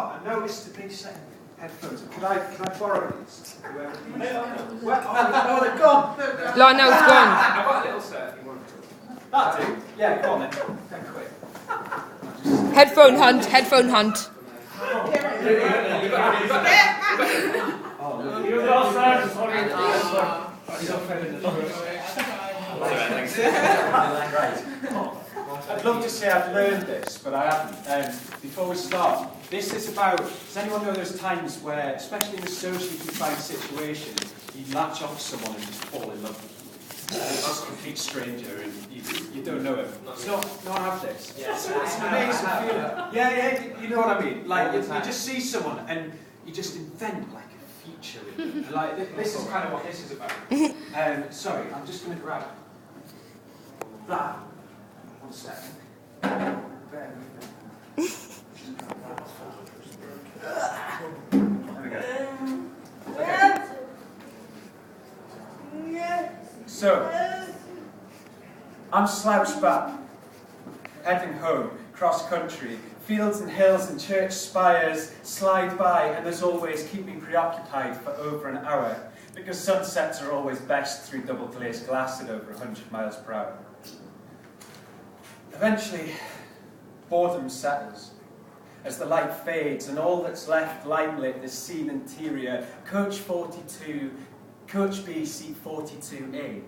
I noticed a big set of headphones. Can I borrow these? Oh, they're gone. Lionel's gone. I've got a little set if you want to. That'll do. Yeah, go on then. Then quick. Headphone hunt, headphone hunt. I'd love to say I've learned this, but I haven't. Before we start, this is about, does anyone know those times where, especially in a socially confined situation, you latch on to someone and just fall in love with them? That's a complete stranger and you don't know him. No, I have this. It's an amazing feeling. Yeah, you know what I mean? Like, you just see someone and you just invent like a feature in them. And like, this is kind of what this is about. Sorry, I'm just going to grab that. 1 second. There we go. Okay. So, I'm slouched back, heading home, cross country. Fields and hills and church spires slide by and as always keep me preoccupied for over an hour, because sunsets are always best through double glazed glass at over 100 miles per hour. Eventually, boredom settles as the light fades and all that's left limelight is seen interior, coach 42, coach B, seat 42A.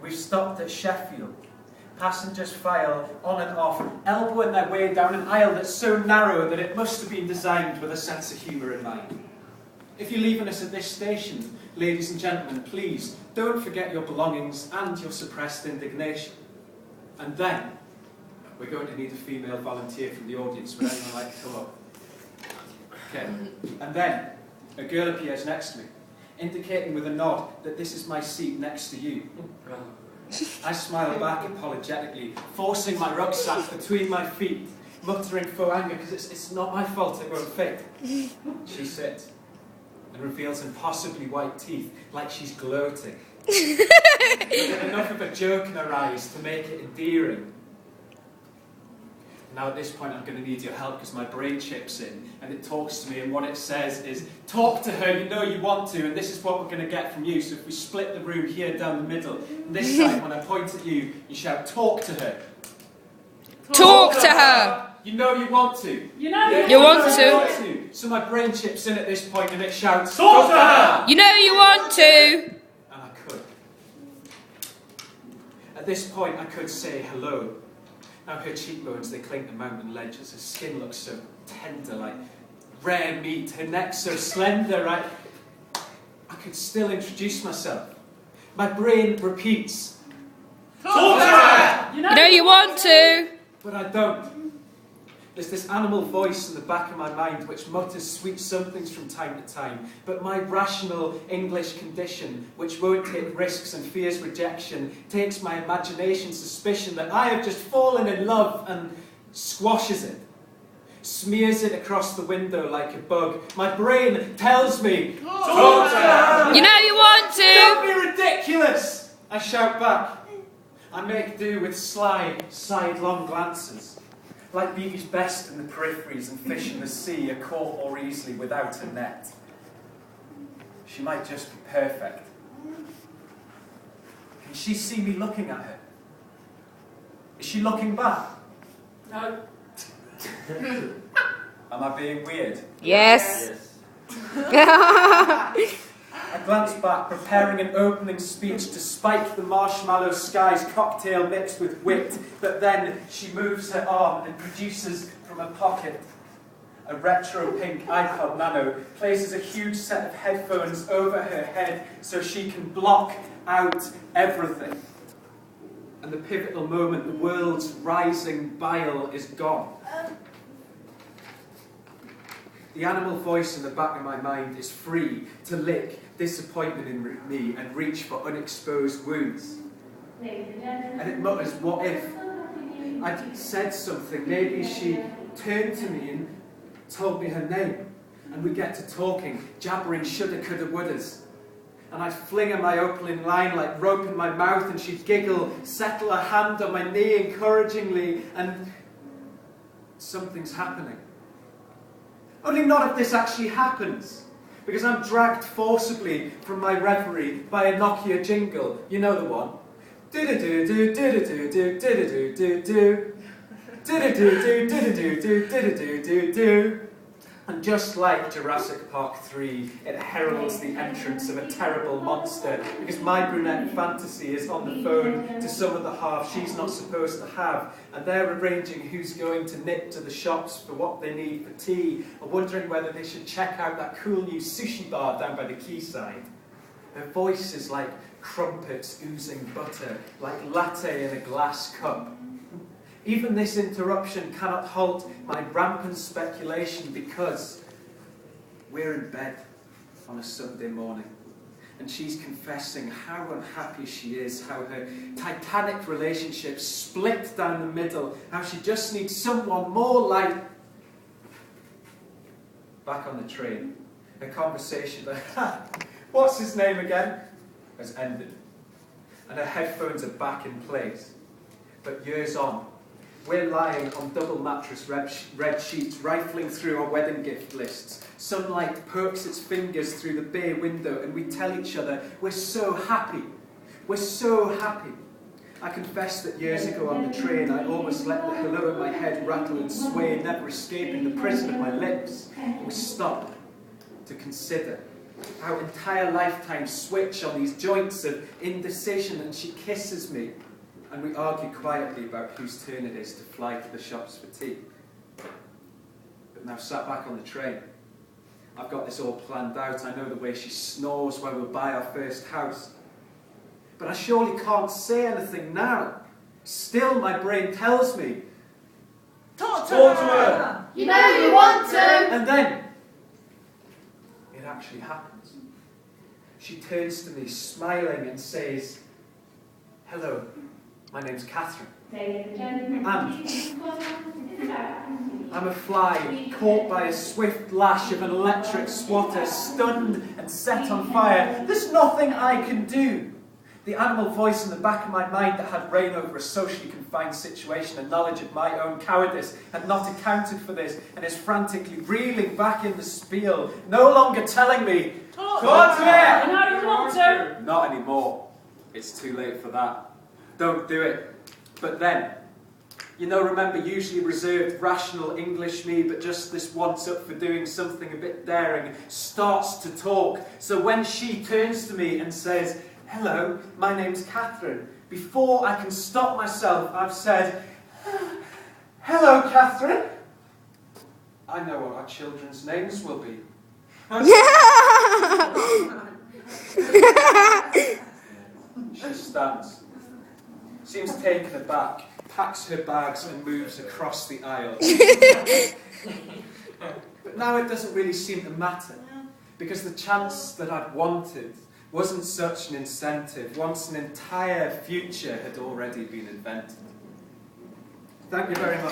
We've stopped at Sheffield. Passengers file on and off, elbowing their way down an aisle that's so narrow that it must have been designed with a sense of humour in mind. If you're leaving us at this station, ladies and gentlemen, please don't forget your belongings and your suppressed indignation. And then, we're going to need a female volunteer from the audience. Would anyone like to come up? Okay. And then, a girl appears next to me, indicating with a nod that this is my seat next to you. I smile back apologetically, forcing my rucksack between my feet, muttering faux anger because it's not my fault it won't fit. She sits and reveals impossibly white teeth like she's gloating. Enough of a joke in her eyes to make it endearing. Now at this point I'm going to need your help because my brain chips in and it talks to me, and what it says is, talk to her, you know you want to, and this is what we're going to get from you. So if we split the room here down the middle, and this side when I point at you, you shout, talk to her. Talk to her. You know you want to. You want to. So my brain chips in at this point and it shouts, talk to her. You know you want to. And I could. At this point I could say hello. Now her cheekbones, they cling to mountain ledges. Her skin looks so tender, like rare meat. Her neck so slender, I could still introduce myself. My brain repeats, talk to her! You know you want to. But I don't. There's this animal voice in the back of my mind which mutters sweet somethings from time to time, but my rational English condition, which won't take risks and fears rejection, takes my imagination's suspicion that I have just fallen in love and squashes it, smears it across the window like a bug. My brain tells me, talk to her! You know you want to. Don't be ridiculous! I shout back. I make do with sly, sidelong glances. Like Beavy's best in the peripheries and fish in the sea are caught more easily without a net. She might just be perfect. Can she see me looking at her? Is she looking back? No. Am I being weird? Yes. I glance back, preparing an opening speech to spike the marshmallow sky's cocktail mixed with wit, but then she moves her arm and produces from a pocket a retro pink iPod Nano, places a huge set of headphones over her head so she can block out everything. And the pivotal moment, the world's rising bile is gone. The animal voice in the back of my mind is free to lick disappointment in me and reach for unexposed wounds. And it mutters, what if I'd said something? Maybe she turned to me and told me her name. And we get to talking, jabbering shoulda, coulda, wouldas. And I'd fling her my opening line like rope in my mouth, and she'd giggle, settle her hand on my knee encouragingly, and something's happening. Only none of this actually happens, because I'm dragged forcibly from my reverie by a Nokia jingle. You know the one. Do-do-do-do, do-do-do-do, do-do-do-do-do. Do-do-do-do, do-do-do-do, do-do-do-do-do. And just like Jurassic Park 3, it heralds the entrance of a terrible monster, because my brunette fantasy is on the phone to some of the half she's not supposed to have, and they're arranging who's going to nip to the shops for what they need for tea, and wondering whether they should check out that cool new sushi bar down by the quayside. Her voice is like crumpets oozing butter, like latte in a glass cup. Even this interruption cannot halt my rampant speculation, because we're in bed on a Sunday morning and she's confessing how unhappy she is, how her titanic relationship split down the middle, how she just needs someone more like... Back on the train, her conversation about, what's his name again, has ended, and her headphones are back in place. But years on, we're lying on double mattress red sheets, rifling through our wedding gift lists. Sunlight pokes its fingers through the bay window, and we tell each other, we're so happy. We're so happy. I confess that years ago on the train, I almost let the hello in my head rattle and sway, never escaping the prison of my lips. We stop to consider our entire lifetimes switch on these joints of indecision, and she kisses me. And we argue quietly about whose turn it is to fly to the shops for tea. But now sat back on the train, I've got this all planned out. I know the way she snores when we'll buy our first house. But I surely can't say anything now. Still, my brain tells me, talk to her! You know you want to! And then, it actually happens. She turns to me, smiling, and says, hello. My name's Catherine, and I'm a fly caught by a swift lash of an electric swatter, stunned and set on fire. There's nothing I can do. The animal voice in the back of my mind that had reign over a socially confined situation and knowledge of my own cowardice had not accounted for this, and is frantically reeling back in the spiel, no longer telling me, talk to her! You know you want to! Not anymore. It's too late for that. Don't do it. But then, you know, remember, usually reserved, rational English me, but just this once up for doing something a bit daring, starts to talk. So when she turns to me and says, hello, my name's Catherine, before I can stop myself, I've said, hello, Catherine. I know what our children's names will be. She stands. Seems taken aback, packs her bags and moves across the aisle. But now it doesn't really seem to matter, because the chance that I'd wanted wasn't such an incentive once an entire future had already been invented. Thank you very much.